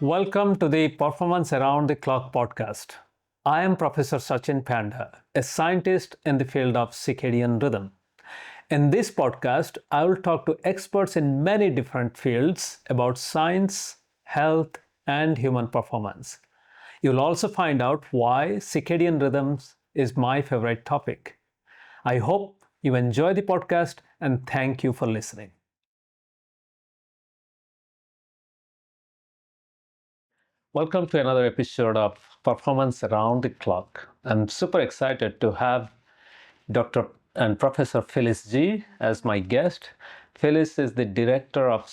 Welcome to the Performance Around the Clock podcast. I am Professor Satchin Panda, a scientist in the field of circadian rhythm. In this podcast, I will talk to experts in many different fields about science, health, and human performance. You'll also find out why circadian rhythms is my favorite topic. I hope you enjoy the podcast and thank you for listening. Welcome to another episode of Performance Around the Clock. I'm super excited to have Dr. and Professor Phyllis Zee as my guest. Phyllis is the Director of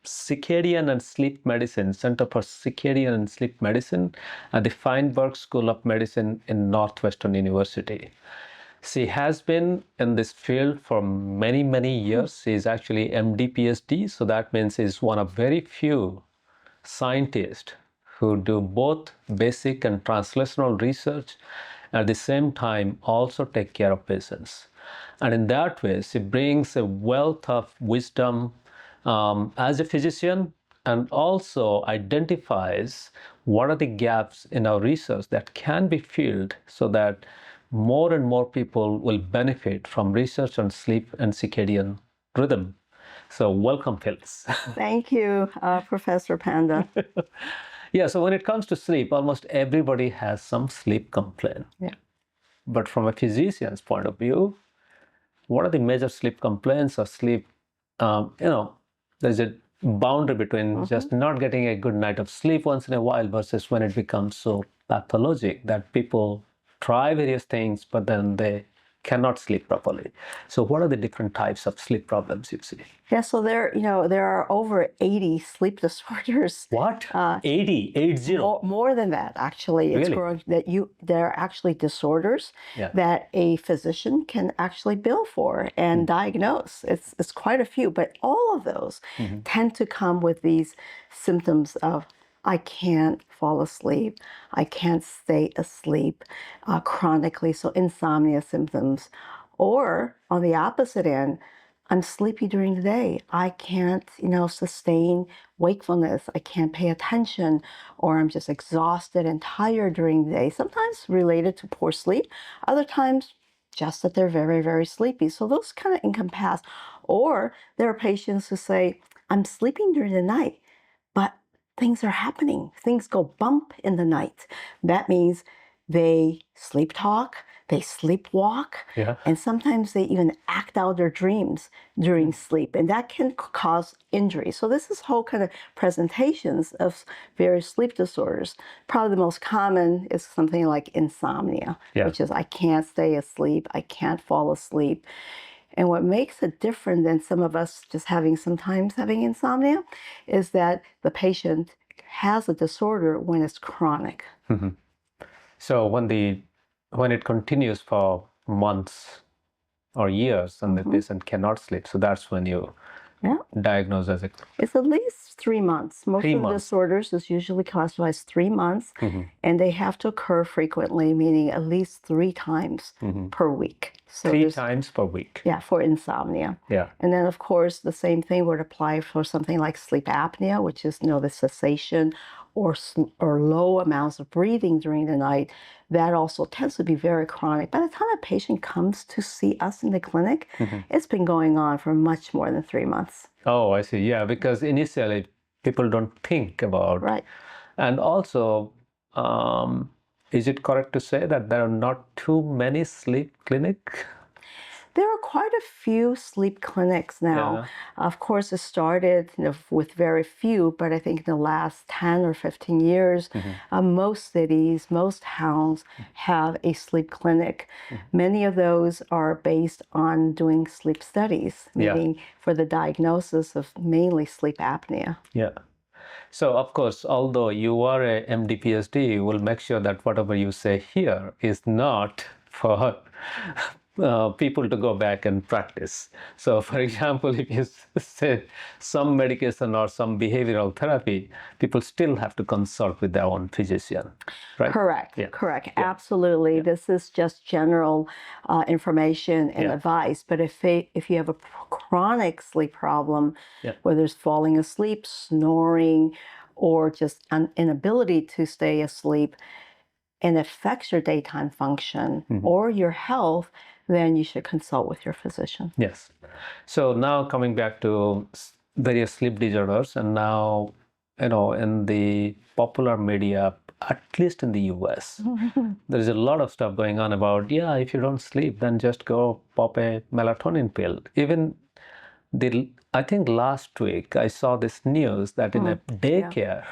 Circadian and Sleep Medicine, Center for Circadian and Sleep Medicine at the Feinberg School of Medicine in Northwestern University. She has been in this field for many, many years. She is actually MD, PhD, so that means she's one of very few scientists who do both basic and translational research, at the same time also take care of patients. And in that way, she brings a wealth of wisdom as a physician, and also identifies what are the gaps in our research that can be filled so that more and more people will benefit from research on sleep and circadian rhythm. So welcome, Phyllis. Thank you, Professor Panda. Yeah, so when it comes to sleep, almost everybody has some sleep complaint. Yeah. But from a physician's point of view, what are the major sleep complaints or sleep? There's a boundary between just not getting a good night of sleep once in a while versus when it becomes so pathologic that people try various things, but then they cannot sleep properly. So what are the different types of sleep problems you see? Yeah, so there are over 80 sleep disorders. What? 80? More than that, actually. It's Really? growing there are actually disorders Yeah. that a physician can actually bill for and diagnose. It's quite a few, but all of those tend to come with these symptoms of I can't fall asleep, I can't stay asleep chronically, so insomnia symptoms. Or on the opposite end, I'm sleepy during the day. I can't, sustain wakefulness. I can't pay attention, or I'm just exhausted and tired during the day. Sometimes related to poor sleep, other times just that they're very, very sleepy. So those kind of encompass. Or there are patients who say, I'm sleeping during the night, but things are happening. Things go bump in the night. That means they sleep talk, they sleepwalk, and sometimes they even act out their dreams during sleep, and that can cause injury. So this is whole kind of presentations of various sleep disorders. Probably the most common is something like insomnia, which is I can't stay asleep, I can't fall asleep. And what makes it different than some of us just sometimes having insomnia is that the patient has a disorder when it's chronic. So when it continues for months or years and the patient cannot sleep, so that's when you diagnose as a... It's at least 3 months. Most of the disorders is usually classified as 3 months, and they have to occur frequently, meaning at least 3 times per week. So 3 times per week? Yeah, for insomnia. Yeah. And then, of course, the same thing would apply for something like sleep apnea, which is, the cessation or low amounts of breathing during the night. That also tends to be very chronic. By the time a patient comes to see us in the clinic, it's been going on for much more than 3 months. Oh, I see. Yeah, because initially people don't think about... Right. And also, is it correct to say that there are not too many sleep clinics? There are quite a few sleep clinics now. Yeah. Of course, it started with very few, but I think in the last 10 or 15 years, most cities, most towns have a sleep clinic. Many of those are based on doing sleep studies, meaning for the diagnosis of mainly sleep apnea. Yeah. So, of course, although you are a MD, PhD, you will make sure that whatever you say here is not for people to go back and practice. So, for example, if you say some medication or some behavioral therapy, people still have to consult with their own physician, right? Correct. Yeah. Correct. Yeah. Absolutely. Yeah. This is just general information and advice. But if you have a chronic sleep problem, whether it's falling asleep, snoring, or just an inability to stay asleep and affects your daytime function or your health, then you should consult with your physician. Yes. So now coming back to various sleep disorders, and now, in the popular media, at least in the US, there is a lot of stuff going on about, if you don't sleep, then just go pop a melatonin pill. Even I think last week I saw this news that in a daycare,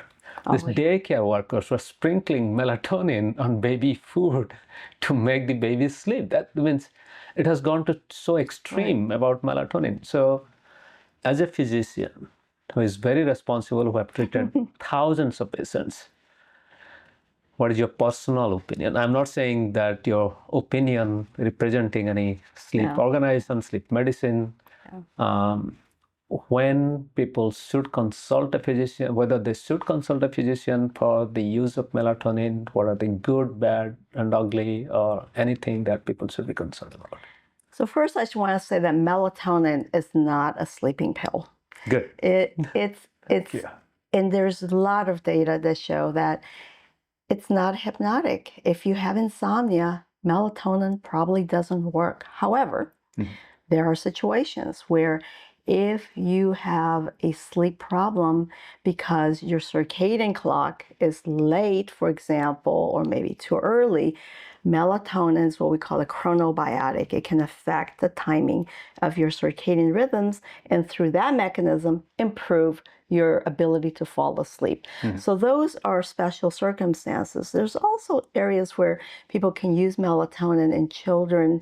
daycare workers were sprinkling melatonin on baby food to make the baby sleep. That means it has gone to so extreme about melatonin. So as a physician who is very responsible, who have treated thousands of patients, what is your personal opinion? I'm not saying that your opinion representing any sleep organization, sleep medicine. When people should consult a physician, whether they should consult a physician for the use of melatonin, what are the good, bad, and ugly, or anything that people should be concerned about? So first, I just want to say that melatonin is not a sleeping pill. Good. It's and there's a lot of data that show that it's not hypnotic. If you have insomnia, melatonin probably doesn't work. However, there are situations where if you have a sleep problem because your circadian clock is late, for example, or maybe too early, melatonin is what we call a chronobiotic. It can affect the timing of your circadian rhythms and through that mechanism improve your ability to fall asleep. So those are special circumstances. There's also areas where people can use melatonin in children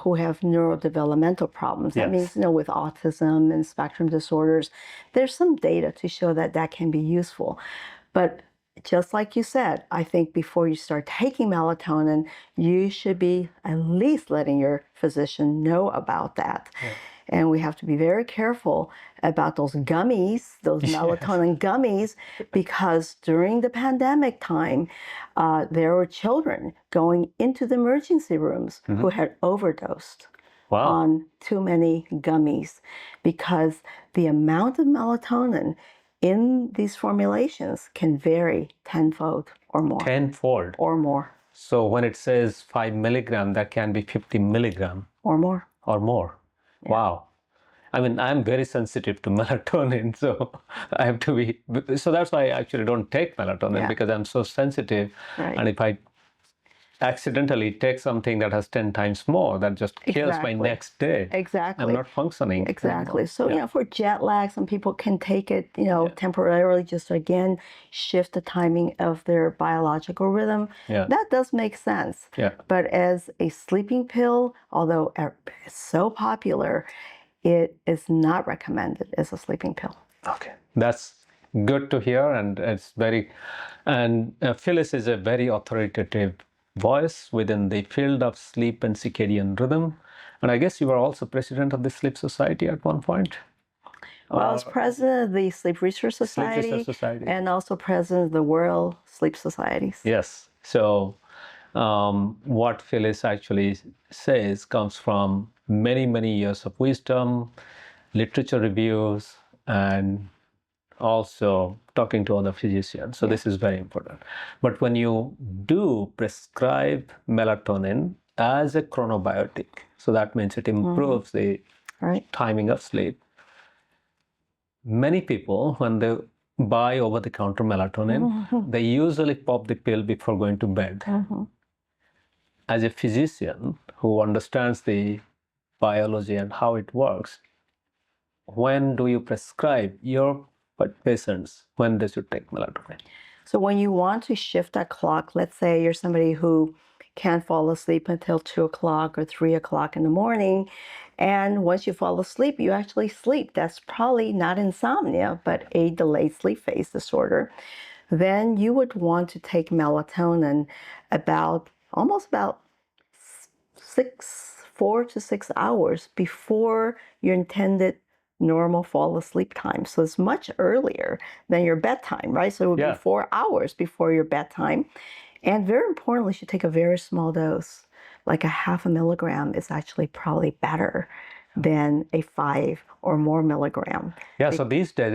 who have neurodevelopmental problems. That means, with autism and spectrum disorders, there's some data to show that that can be useful. But just like you said, I think before you start taking melatonin, you should be at least letting your physician know about that. And we have to be very careful about those gummies, those melatonin gummies, because during the pandemic time, there were children going into the emergency rooms who had overdosed on too many gummies because the amount of melatonin in these formulations can vary tenfold or more. Tenfold? Or more. So when it says 5 milligram, that can be 50 milligram? Or more. Or more. Yeah. Wow. I mean, I'm very sensitive to melatonin, so I have to be, so that's why I actually don't take melatonin because I'm so sensitive. And if I accidentally take something that has 10 times more, that just kills my next day. I'm not functioning. So, for jet lag, some people can take it, temporarily, just to, again, shift the timing of their biological rhythm. That does make sense. But as a sleeping pill, although it's so popular, it is not recommended as a sleeping pill. Okay, that's good to hear, and it's Phyllis is a very authoritative voice within the field of sleep and circadian rhythm. And I guess you were also president of the Sleep Society at one point? Well, I was president of the Sleep Research Society, and also president of the World Sleep Societies. Yes. So what Phyllis actually says comes from many, many years of wisdom, literature reviews, and also talking to other physicians. So this is very important. But when you do prescribe melatonin as a chronobiotic, so that means it improves the timing of sleep. Many people, when they buy over-the-counter melatonin, they usually pop the pill before going to bed. As a physician who understands the biology and how it works, when do you prescribe your patients when they should take melatonin? So when you want to shift that clock, let's say you're somebody who can't fall asleep until 2 o'clock or 3 o'clock in the morning, and once you fall asleep, you actually sleep. That's probably not insomnia, but a delayed sleep phase disorder. Then you would want to take melatonin almost about 4 to 6 hours before your intended normal fall asleep time. So it's much earlier than your bedtime, right? So it would be 4 hours before your bedtime. And very importantly, you should take a very small dose. Like a 0.5 milligram is actually probably better than a 5 or more milligram. So these days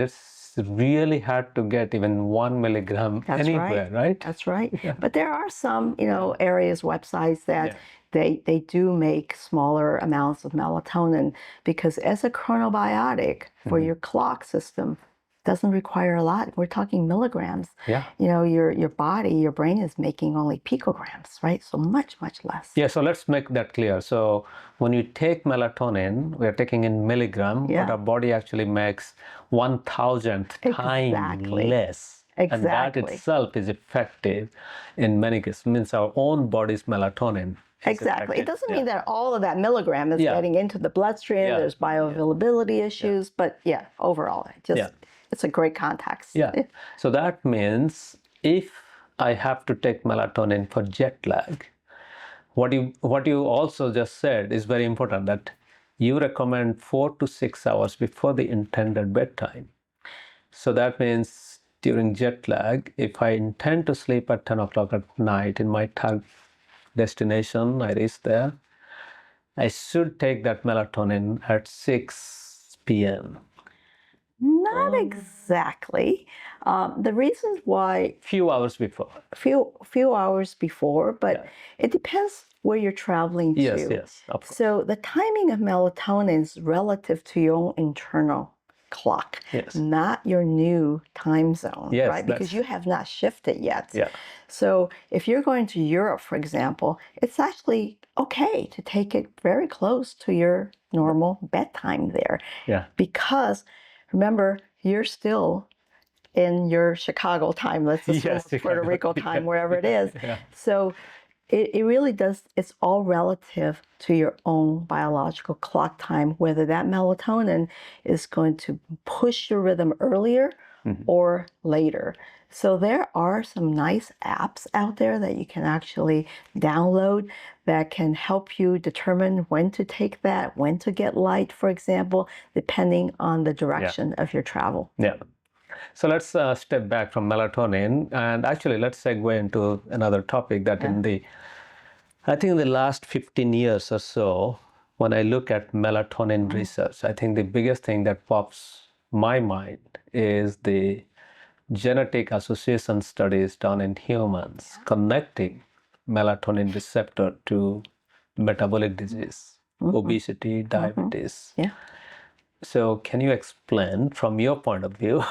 really hard to get even 1 milligram That's anywhere, right? That's right. But there are some, areas, websites that they do make smaller amounts of melatonin because as a chronobiotic for your clock system doesn't require a lot. We're talking milligrams. Yeah. Your body, your brain is making only picograms, right? So much, much less. Yeah, so let's make that clear. So when you take melatonin, we're taking in milligram, but our body actually makes 1,000th time less. And that itself is effective in many cases. Means our own body's melatonin. Exactly. It doesn't mean that all of that milligram is getting into the bloodstream. There's bioavailability issues, but overall, it's a great context. Yeah. So that means if I have to take melatonin for jet lag, what you also just said is very important, that you recommend 4 to 6 hours before the intended bedtime. So that means during jet lag, if I intend to sleep at 10 o'clock at night in my target destination, I reach there, I should take that melatonin at 6 p.m. Not exactly. The reasons why Few hours before. Few hours before, but it depends where you're traveling to. Yes, of course. So the timing of melatonin is relative to your own internal clock, not your new time zone, right? Because you have not shifted yet. Yeah. So if you're going to Europe, for example, it's actually okay to take it very close to your normal bedtime there. Yeah. Because remember, you're still in your Chicago time, let's assume Puerto Rico time, wherever it is. So it really does, it's all relative to your own biological clock time, whether that melatonin is going to push your rhythm earlier or later. So there are some nice apps out there that you can actually download that can help you determine when to take that, when to get light, for example, depending on the direction of your travel. Yeah. So let's step back from melatonin, and actually let's segue into another topic that I think in the last 15 years or so, when I look at melatonin research, I think the biggest thing that pops my mind is the genetic association studies done in humans connecting melatonin receptor to metabolic disease, obesity, diabetes. So can you explain from your point of view,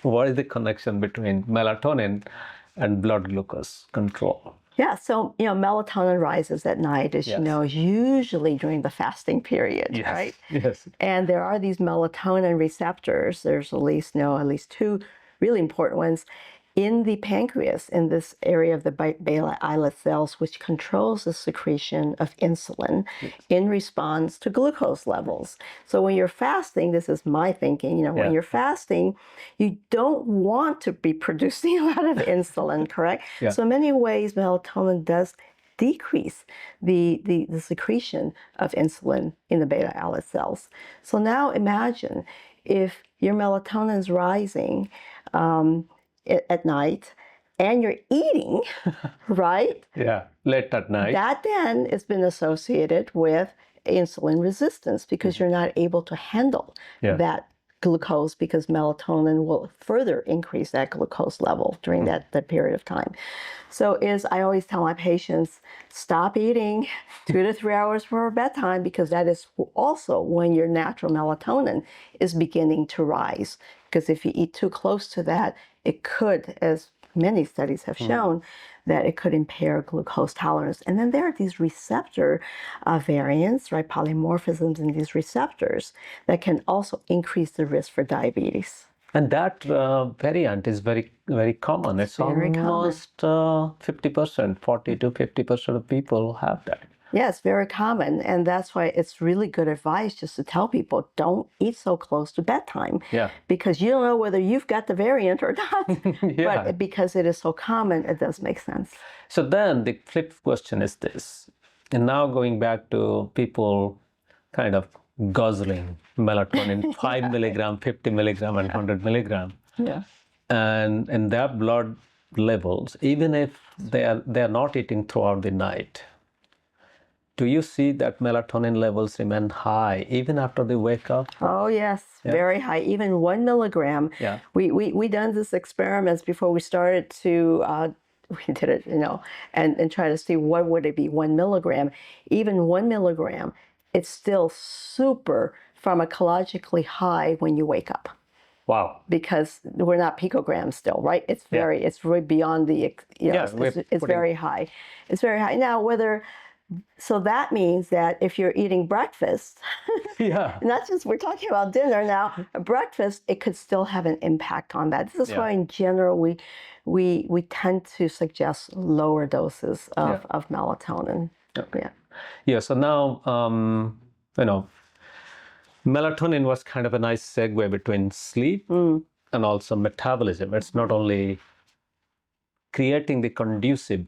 what is the connection between melatonin and blood glucose control? Yeah, so melatonin rises at night, as you know, usually during the fasting period, right? Yes. And there are these melatonin receptors. There's at least two really important ones in the pancreas, in this area of the beta islet cells, which controls the secretion of insulin in response to glucose levels. So when you're fasting, this is my thinking, when you're fasting, you don't want to be producing a lot of insulin, correct? So in many ways, melatonin does decrease the secretion of insulin in the beta islet cells. So now imagine if your melatonin is rising at night and you're eating, right? Yeah, late at night. That then has been associated with insulin resistance because you're not able to handle that glucose, because melatonin will further increase that glucose level during that period of time. So I always tell my patients, stop eating 2 to 3 hours before bedtime, because that is also when your natural melatonin is beginning to rise. Because if you eat too close to that, it could, as many studies have shown, that it could impair glucose tolerance. And then there are these receptor variants, right, polymorphisms in these receptors that can also increase the risk for diabetes. And that variant is very, very common. It's almost 50%, 40 to 50% of people have that. Yeah, it's very common. And that's why it's really good advice just to tell people, don't eat so close to bedtime. Because you don't know whether you've got the variant or not. But because it is so common, it does make sense. So then the flip question is this. And now going back to people kind of guzzling melatonin, 5 milligram, 50 milligram, and 100 milligram. And their blood levels, even if they are not eating throughout the night, do you see that melatonin levels remain high even after they wake up? Oh, yes, very high. Even 1 milligram. Yeah. We done this experiments before we started to, we did it, and try to see what would it be, 1 milligram. Even 1 milligram, it's still super pharmacologically high when you wake up. Wow. Because we're not picograms still, right? It's it's really beyond the, it's very high. It's very high. Now, so that means that if you're eating breakfast, not just we're talking about dinner now, breakfast, it could still have an impact on that. This is why in general we tend to suggest lower doses of melatonin. Yeah. So now, melatonin was kind of a nice segue between sleep and also metabolism. It's not only creating the conducive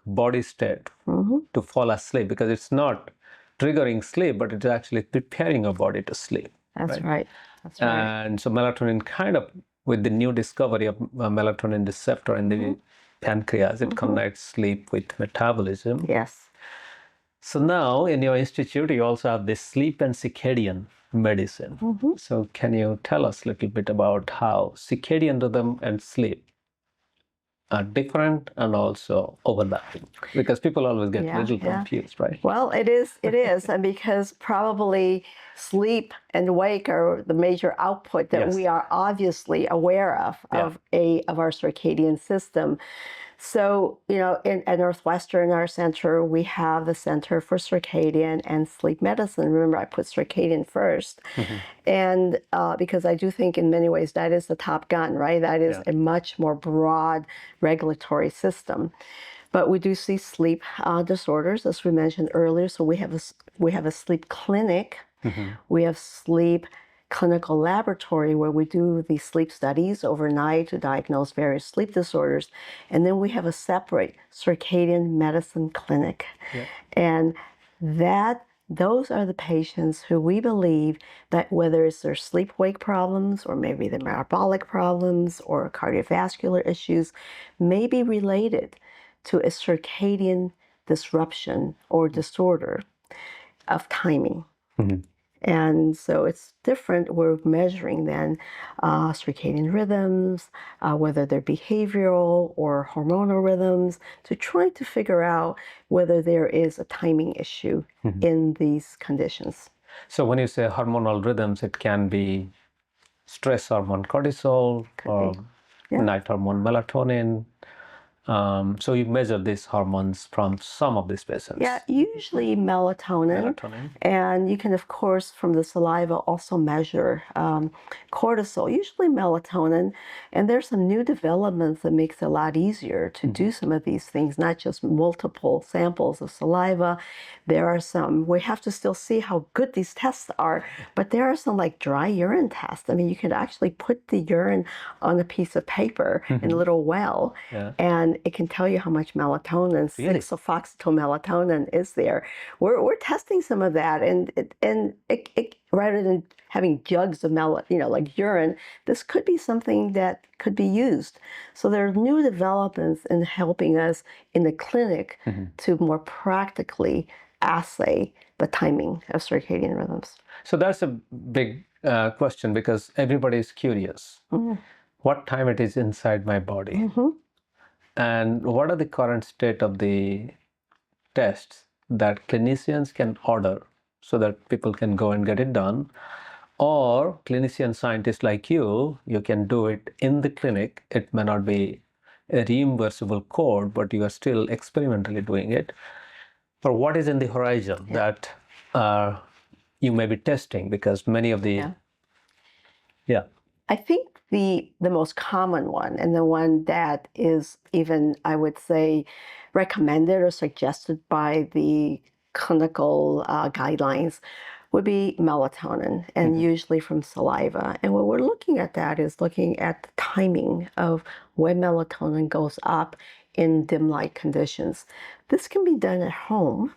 body state to fall asleep, because it's not triggering sleep, but it's actually preparing your body to sleep. That's right. That's right. And so melatonin kind of, with the new discovery of melatonin receptor in the pancreas, it connects sleep with metabolism. Yes. So now in your institute, you also have this sleep and circadian medicine. So can you tell us a little bit about how circadian rhythm and sleep are different and also overlapping? Because people always get a little confused, right? Well, it is, and because probably sleep and wake are the major output that we are obviously aware of our circadian system. So, at Northwestern, our center, we have the Center for Circadian and Sleep Medicine. Remember, I put circadian first. And because I do think in many ways that is the top gun, right? That is a much more broad regulatory system. But we do see sleep disorders, as we mentioned earlier. So we have a sleep clinic. We have sleep clinical laboratory where we do these sleep studies overnight to diagnose various sleep disorders. And then we have a separate circadian medicine clinic. And those are the patients who we believe that whether it's their sleep-wake problems or maybe the metabolic problems or cardiovascular issues may be related to a circadian disruption or disorder of timing. And so it's different. We're measuring then circadian rhythms, whether they're behavioral or hormonal rhythms, to try to figure out whether there is a timing issue in these conditions. So when you say hormonal rhythms, it can be stress hormone cortisol or night hormone melatonin. So you measure these hormones from some of these patients. Yeah, usually melatonin. And you can, of course, from the saliva also measure cortisol, usually melatonin. And there's some new developments that makes it a lot easier to do some of these things, not just multiple samples of saliva. There are some, we have to still see how good these tests are, but there are some like dry urine tests. I mean, you can actually put the urine on a piece of paper in a little well, and it can tell you how much melatonin, 6-sulfoxetol melatonin is there. We're testing some of that, and it rather than having jugs of like urine, this could be something that could be used. So there are new developments in helping us in the clinic to more practically assay the timing of circadian rhythms. So that's a big question, because everybody is curious. What time it is inside my body? And what are the current state of the tests that clinicians can order so that people can go and get it done? Or clinician scientists like you can do it in the clinic. It may not be a reimbursable code, but you are still experimentally doing it. For what is in the horizon that you may be testing, because many of the I think the most common one, and the one that is even, I would say, recommended or suggested by the clinical guidelines, would be melatonin, and usually from saliva. And what we're looking at that is looking at the timing of when melatonin goes up in dim light conditions. This can be done at home,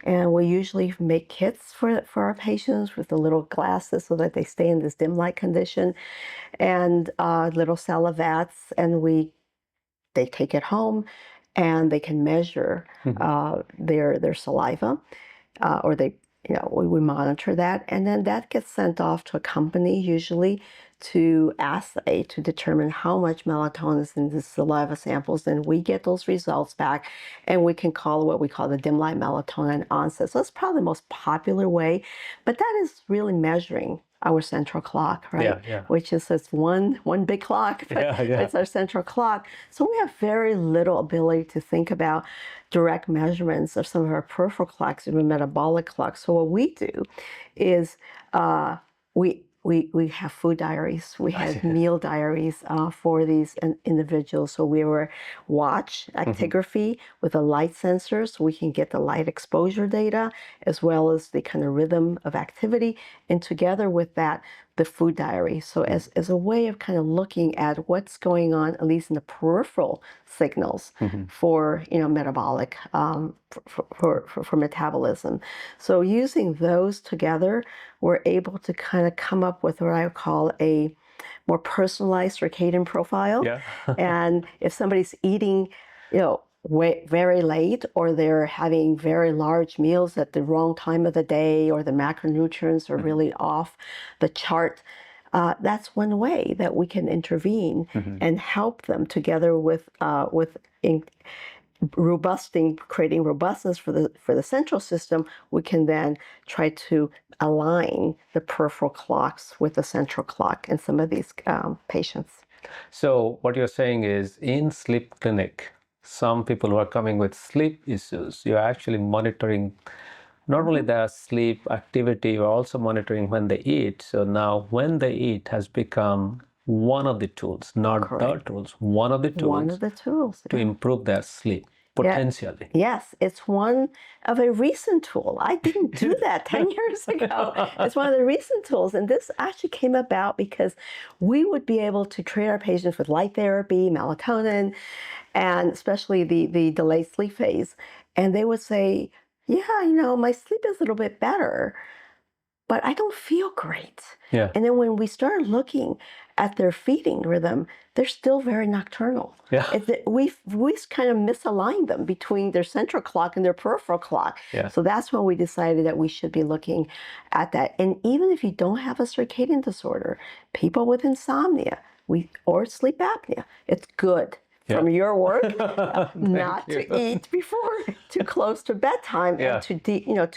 and we usually make kits for our patients with the little glasses so that they stay in this dim light condition, and little salivats, and they take it home, and they can measure their saliva, or they, we monitor that, and then that gets sent off to a company usually to assay to determine how much melatonin is in the saliva samples. Then we get those results back, and we can call what we call the dim light melatonin onset. So that's probably the most popular way, but that is really measuring our central clock, right? Yeah. Which is this one big clock, but it's our central clock. So we have very little ability to think about direct measurements of some of our peripheral clocks, even metabolic clocks. So what we do is we have food diaries. We have meal diaries for these individuals. So we were watch actigraphy with a light sensor, so we can get the light exposure data as well as the kind of rhythm of activity, and together with that, the food diary. So as a way of kind of looking at what's going on, at least in the peripheral signals for metabolic, for metabolism. So using those together, we're able to kind of come up with what I would call a more personalized circadian profile. Yeah. And if somebody's eating, very late, or they're having very large meals at the wrong time of the day, or the macronutrients are really off the chart, that's one way that we can intervene and help them together with creating robustness for the central system. We can then try to align the peripheral clocks with the central clock in some of these patients. So what you're saying is, in sleep clinic, some people who are coming with sleep issues, you're actually monitoring not only their sleep activity, you're also monitoring when they eat. So now when they eat has become one of the tools, not the tools, one of the tools to improve their sleep, potentially. Yes, it's one of a recent tool. I didn't do that 10 years ago. It's one of the recent tools. And this actually came about because we would be able to treat our patients with light therapy, melatonin, and especially the delayed sleep phase. And they would say, yeah, my sleep is a little bit better, but I don't feel great. Yeah. And then when we start looking at their feeding rhythm, they're still very nocturnal. Yeah. We kind of misaligned them between their central clock and their peripheral clock. Yeah. So that's when we decided that we should be looking at that. And even if you don't have a circadian disorder, people with insomnia or sleep apnea, it's good from your work not to eat before too close to bedtime, and to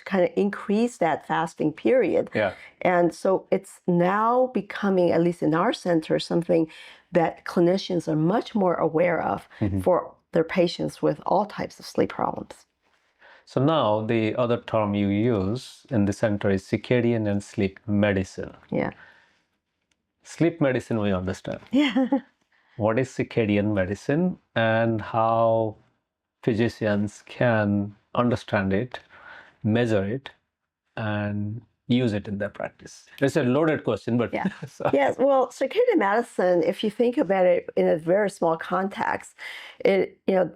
kind of increase that fasting period. Yeah. And so it's now becoming, at least in our center, something that clinicians are much more aware of for their patients with all types of sleep problems. So now the other term you use in the center is circadian and sleep medicine. Yeah. Sleep medicine we understand. Yeah. What is circadian medicine, and how physicians can understand it, measure it, and use it in their practice? It's a loaded question, but yeah. Yes. Well, circadian medicine, if you think about it in a very small context,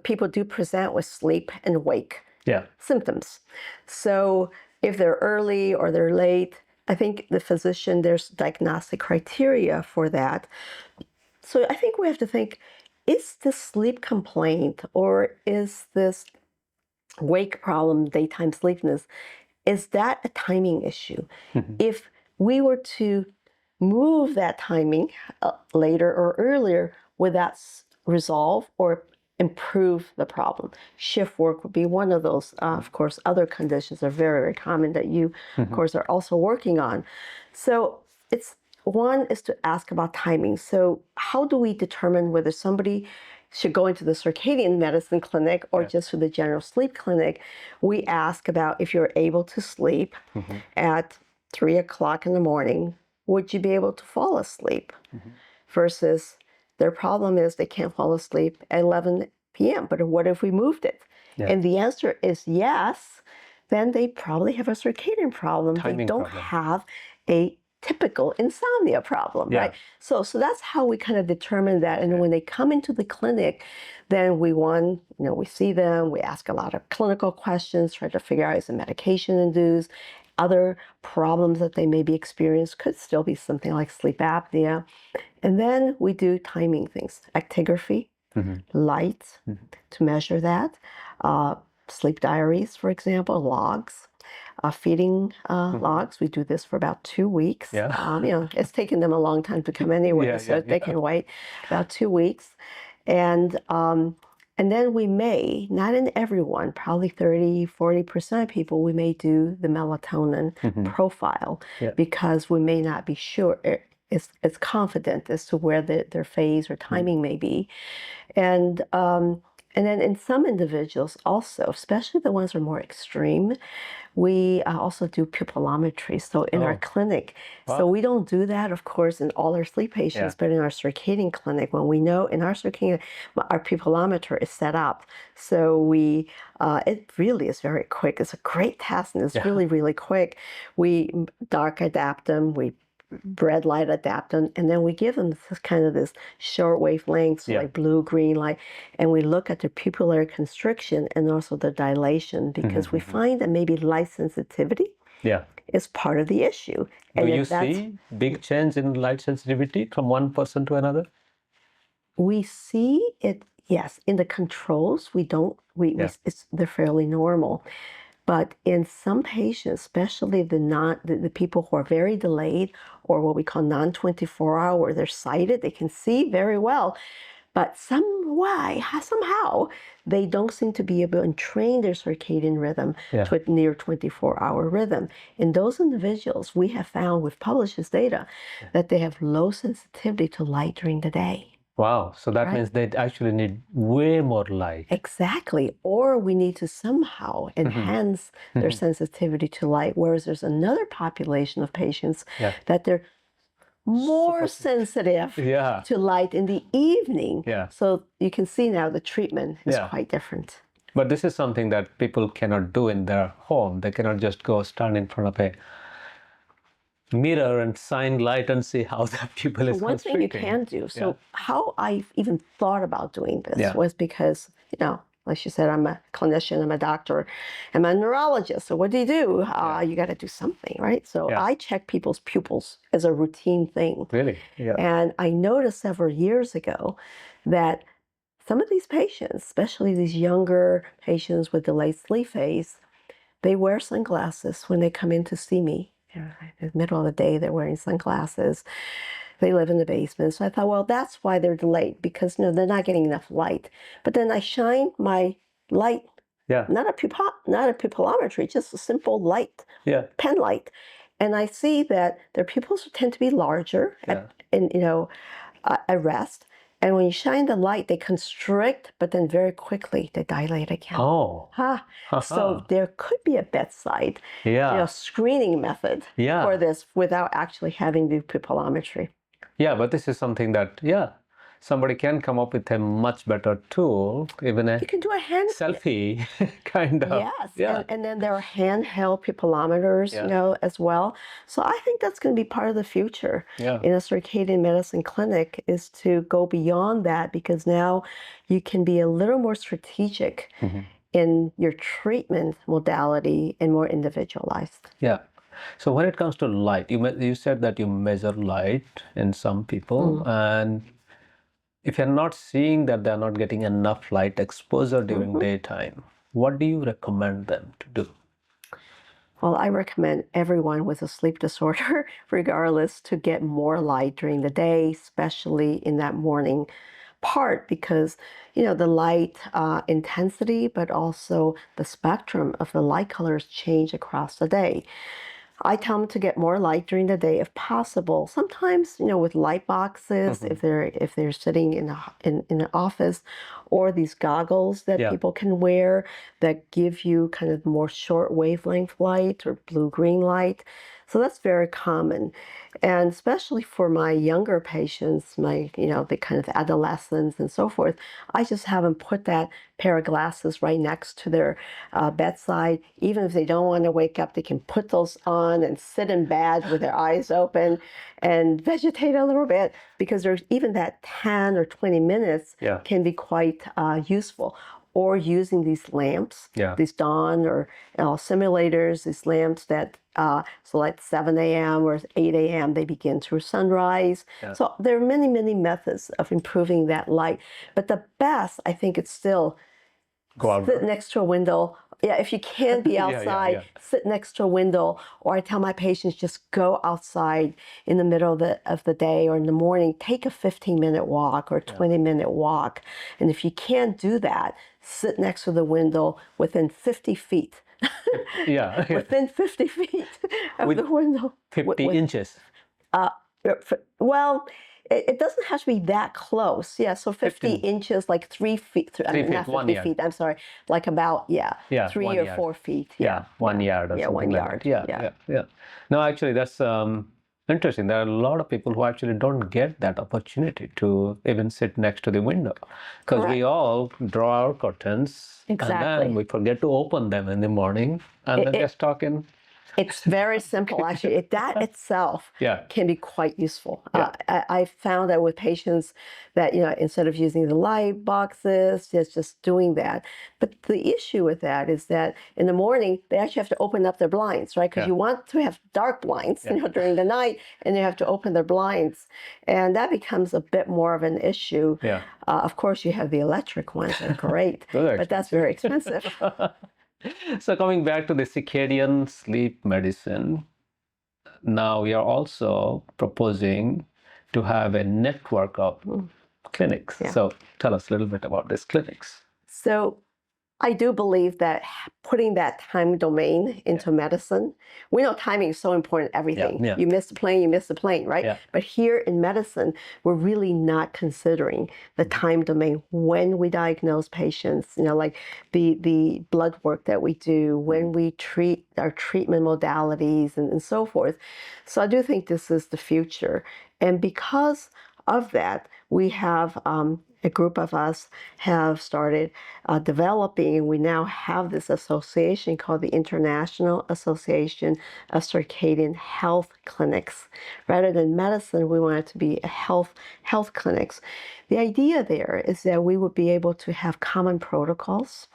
people do present with sleep and wake symptoms. So if they're early or they're late, I think the physician, there's diagnostic criteria for that. So I think we have to think, is this sleep complaint, or is this wake problem, daytime sleepiness, is that a timing issue? If we were to move that timing later or earlier, would that resolve or improve the problem? Shift work would be one of those. Of course, other conditions are very, very common that you, of course, are also working on. So one is to ask about timing. So how do we determine whether somebody should go into the circadian medicine clinic or just to the general sleep clinic? We ask about, if you're able to sleep at 3 o'clock in the morning, would you be able to fall asleep? Versus their problem is they can't fall asleep at 11 p.m. But what if we moved it? And the answer is yes. Then they probably have a circadian problem. They don't have a typical insomnia problem, right? So that's how we kind of determine that. And when they come into the clinic, then we see them, we ask a lot of clinical questions, try to figure out, is the medication induced? Other problems that they may be experiencing could still be something like sleep apnea. And then we do timing things, actigraphy, light to measure that. Sleep diaries, for example, logs. Feeding logs. We do this for about 2 weeks. Yeah. It's taken them a long time to come anyway, Yeah, so yeah, they yeah. can wait about 2 weeks. And then we may, not in everyone, probably 30-40% of people, we may do the melatonin profile Yeah. because we may not be sure, it's confident as to where their phase or timing may be. And then in some individuals also, especially the ones who are more extreme, we also do pupillometry. So in our clinic, so we don't do that, of course, in all our sleep patients, but in our circadian clinic, when we know in our circadian, our pupillometer is set up. So it really is very quick. It's a great test and it's really, really quick. We dark adapt them, we red light adapt them, and then we give them this short wavelengths like blue, green light, and we look at the pupillary constriction and also the dilation because we find that maybe light sensitivity is part of the issue. Do you see big change in light sensitivity from one person to another? We see it, yes. In the controls, we don't. They're fairly normal. But in some patients, especially the people who are very delayed or what we call non-24-hour, they're sighted, they can see very well, but somehow they don't seem to be able to train their circadian rhythm to a near 24-hour rhythm. In those individuals, we have found, we've published this data, that they have low sensitivity to light during the day. Wow, so that means they actually need way more light. Exactly. Or we need to somehow enhance their sensitivity to light, whereas there's another population of patients that they're more sensitive to light in the evening. So you can see now the treatment is quite different. But this is something that people cannot do in their home. They cannot just go stand in front of a mirror and shine light and see how the pupil is One thing you constricting. can do. So how I even thought about doing this was because, like you said, I'm a clinician, I'm a doctor, I'm a neurologist. So what do? You got to do something, right? So I check people's pupils as a routine thing. Really? Yeah. And I noticed several years ago that some of these patients, especially these younger patients with delayed sleep phase, they wear sunglasses when they come in to see me. In the middle of the day, they're wearing sunglasses. They live in the basement. So I thought, well, that's why they're delayed, because they're not getting enough light. But then I shine my light, not a pupillometry, just a simple light, pen light. And I see that their pupils tend to be larger at rest. And when you shine the light, they constrict, but then very quickly they dilate again. So there could be a bedside screening method for this without actually having the pupillometry. Yeah, but this is something that, somebody can come up with a much better tool, even a you can do a hand selfie kind of. Yes, and then there are handheld pupillometers, as well. So I think that's going to be part of the future in a circadian medicine clinic, is to go beyond that, because now you can be a little more strategic in your treatment modality and more individualized. Yeah. So when it comes to light, you said that you measure light in some people, and if you're not seeing that they're not getting enough light exposure during daytime, what do you recommend them to do? Well, I recommend everyone with a sleep disorder, regardless, to get more light during the day, especially in that morning part, because the light intensity, but also the spectrum of the light colors change across the day. I tell them to get more light during the day if possible. Sometimes, with light boxes, if they're sitting in an office, or these goggles that people can wear that give you kind of more short wavelength light or blue-green light. So that's very common. And especially for my younger patients, the kind of adolescents and so forth, I just have them put that pair of glasses right next to their bedside. Even if they don't want to wake up, they can put those on and sit in bed with their eyes open and vegetate a little bit, because there's even that 10 or 20 minutes can be quite useful. or using these lamps, these dawn or simulators, these lamps that, so like 7 a.m. or 8 a.m., they begin through sunrise. So there are many, many methods of improving that light. But the best, I think it's still sit next to a window. Yeah, if you can't be outside, sit next to a window. Or I tell my patients, just go outside in the middle of the day or in the morning, take a 15-minute walk or 20-minute walk. And if you can't do that, sit next to the window within 50 feet. Within 50 feet of the window. 50 inches. Well, it doesn't have to be that close. Yeah, so 50 inches, like 3 feet. I mean, not 50 feet, I'm sorry. Like about, 3 or 4 feet. 1 yard or something 1 yard. Like that. Yeah. No, actually, that's interesting. There are a lot of people who actually don't get that opportunity to even sit next to the window. Because we all draw our curtains. Exactly. And then we forget to open them in the morning. And then just talking. It's very simple, actually. That itself can be quite useful. I found that with patients that, instead of using the light boxes, just doing that. But the issue with that is that in the morning, they actually have to open up their blinds, right? Because you want to have dark blinds, during the night, and they have to open their blinds. And that becomes a bit more of an issue. Of course, you have the electric ones, they're great, but that's very expensive. So coming back to the circadian sleep medicine, now we are also proposing to have a network of clinics. So tell us a little bit about these clinics. So I do believe that putting that time domain into medicine, we know timing is so important in everything. You miss the plane, right? But here in medicine, we're really not considering the time domain when we diagnose patients, like the blood work that we do, when we treat our treatment modalities and so forth. So I do think this is the future. And because of that, we have a group of us have started developing, and we now have this association called the International Association of Circadian Health Clinics. Rather than medicine, we want it to be a health clinics. The idea there is that we would be able to have common protocols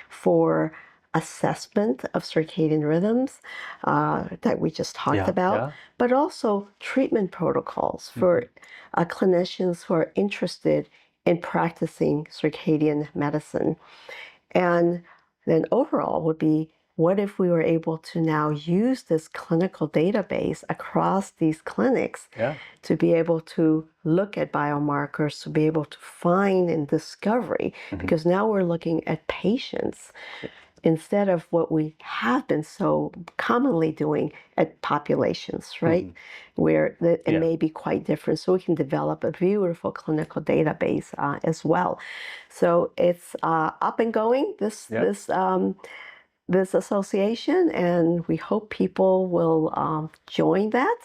for assessment of circadian rhythms that we just talked about, but also treatment protocols for clinicians who are interested in practicing circadian medicine. And then overall would be, what if we were able to now use this clinical database across these clinics to be able to look at biomarkers, to be able to find and discovery, because now we're looking at patients instead of what we have been so commonly doing at populations, right? Where it may be quite different. So we can develop a beautiful clinical database as well. So it's up and going, this association, and we hope people will join that.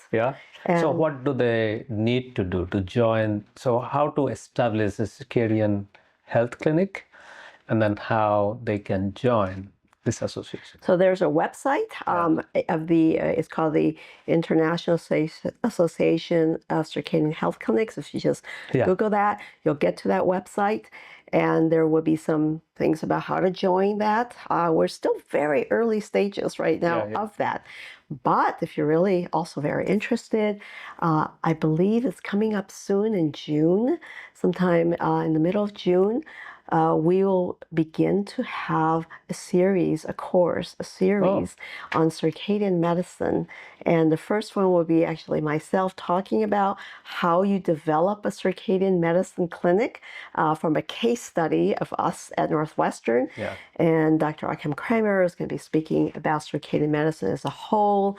So what do they need to do to join? So how to establish a circadian health clinic? And then how they can join this association. So there's a website of it's called the International Association of Circadian Health Clinics. If you just Google that, you'll get to that website. And there will be some things about how to join that. We're still very early stages right now of that. But if you're really also very interested, I believe it's coming up soon in June, sometime in the middle of June. We will begin to have a series on circadian medicine. And the first one will be actually myself talking about how you develop a circadian medicine clinic from a case study of us at Northwestern. And Dr. Achim Kramer is going to be speaking about circadian medicine as a whole.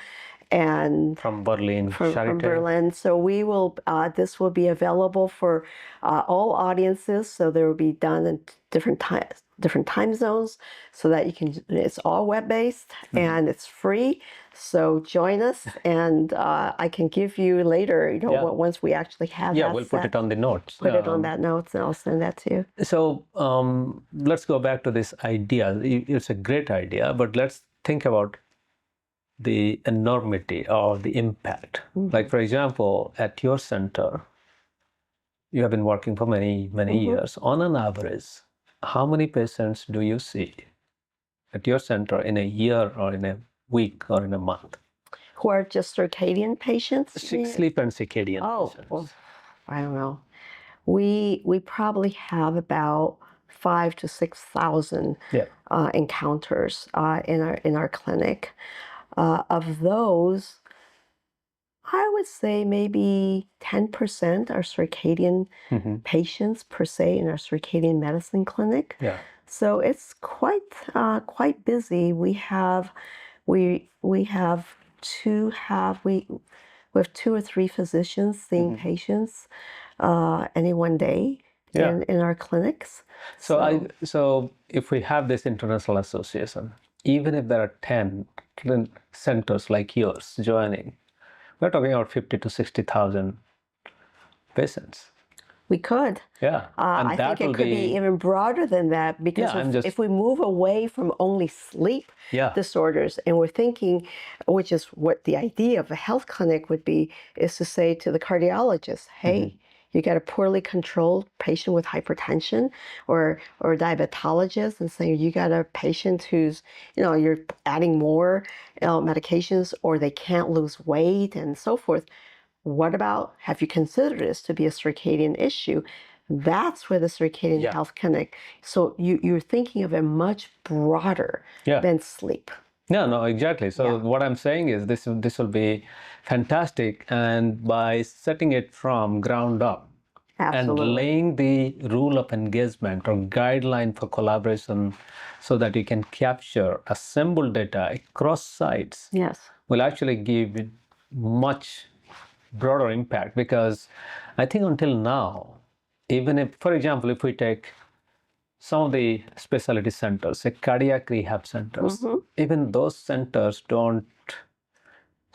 And from Berlin, from Berlin. So we will. This will be available for all audiences. So they will be done in different time zones, so that you can. It's all web based and it's free. So join us, and I can give you later. Once we actually have. We'll put it on the notes. Put it on that notes, and I'll send that to you. So let's go back to this idea. It's a great idea, but let's think about the enormity or the impact. Like, for example, at your center, you have been working for many years. On an average, how many patients do you see at your center in a year or in a week or in a month? Who are just circadian patients? Sleep and circadian patients. Well, I don't know. We probably have about 5,000 to 6,000 encounters in our clinic. Of those, I would say maybe 10% are circadian patients per se in our circadian medicine clinic. Yeah. So it's quite busy. We have two or three physicians seeing patients any one day in our clinics. So if we have this international association, even if there are 10 centers like yours joining, we're talking about 50 to 60,000 patients. We could. Yeah. I think it could be even broader than that, because if we move away from only sleep disorders, and we're thinking, which is what the idea of a health clinic would be, is to say to the cardiologist, hey, you got a poorly controlled patient with hypertension, or a diabetologist, and saying you got a patient who's, you're adding more medications, or they can't lose weight and so forth. What about, have you considered this to be a circadian issue? That's where the circadian health clinic. So you're thinking of it much broader than sleep. No, exactly. So what I'm saying is this will be fantastic, and by setting it from ground up and laying the rule of engagement or guideline for collaboration so that you can capture assembled data across sites will actually give it much broader impact. Because I think until now, even if, for example, if we take some of the specialty centers, like cardiac rehab centers, even those centers don't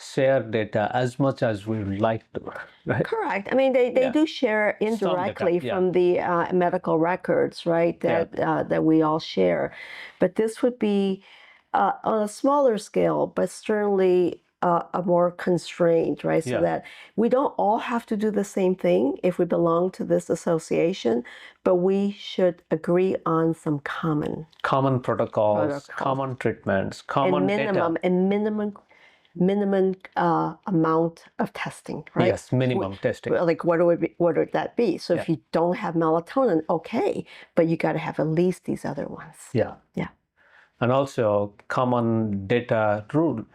share data as much as we would like to, right? Correct. I mean, they do share indirectly from the medical records, right, that we all share. But this would be on a smaller scale, but certainly a more constrained, right? So that we don't all have to do the same thing if we belong to this association, but we should agree on some common protocols, common treatments, common data. And minimum amount of testing, right? Yes, minimum testing. Like what would that be? So if you don't have melatonin, okay, but you got to have at least these other ones. Yeah. And also common data rule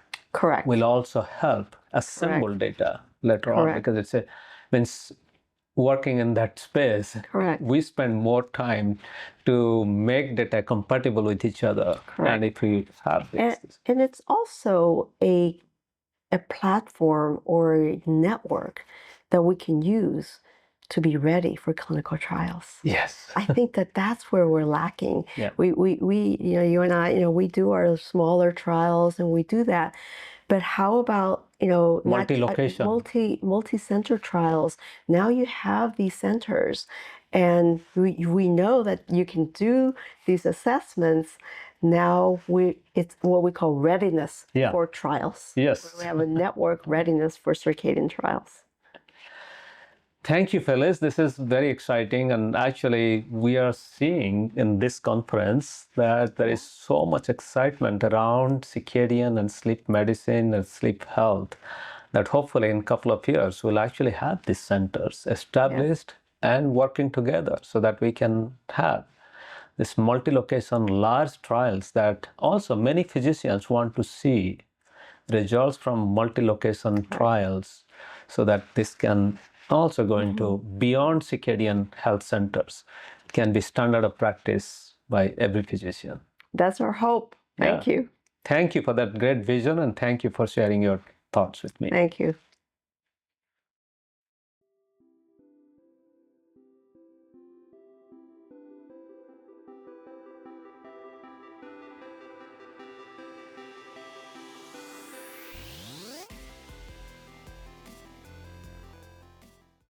will also help assemble data later on, because means working in that space, we spend more time to make data compatible with each other. And if we have this. And it's also a platform or a network that we can use to be ready for clinical trials. Yes. I think that's where we're lacking. We you and I, we do our smaller trials and we do that. But how about, multi-location, multi-center trials? Now you have these centers, and we know that you can do these assessments. Now it's what we call readiness for trials. Yes. We have a network readiness for circadian trials. Thank you, Phyllis. This is very exciting. And actually, we are seeing in this conference that there is so much excitement around circadian and sleep medicine and sleep health that hopefully in a couple of years, we'll actually have these centers established and working together so that we can have this multi-location large trials that also many physicians want to see results from multi-location trials, so that this can also go into beyond circadian health centers, can be standard of practice by every physician. That's our hope. Thank you. Thank you for that great vision, and thank you for sharing your thoughts with me. Thank you.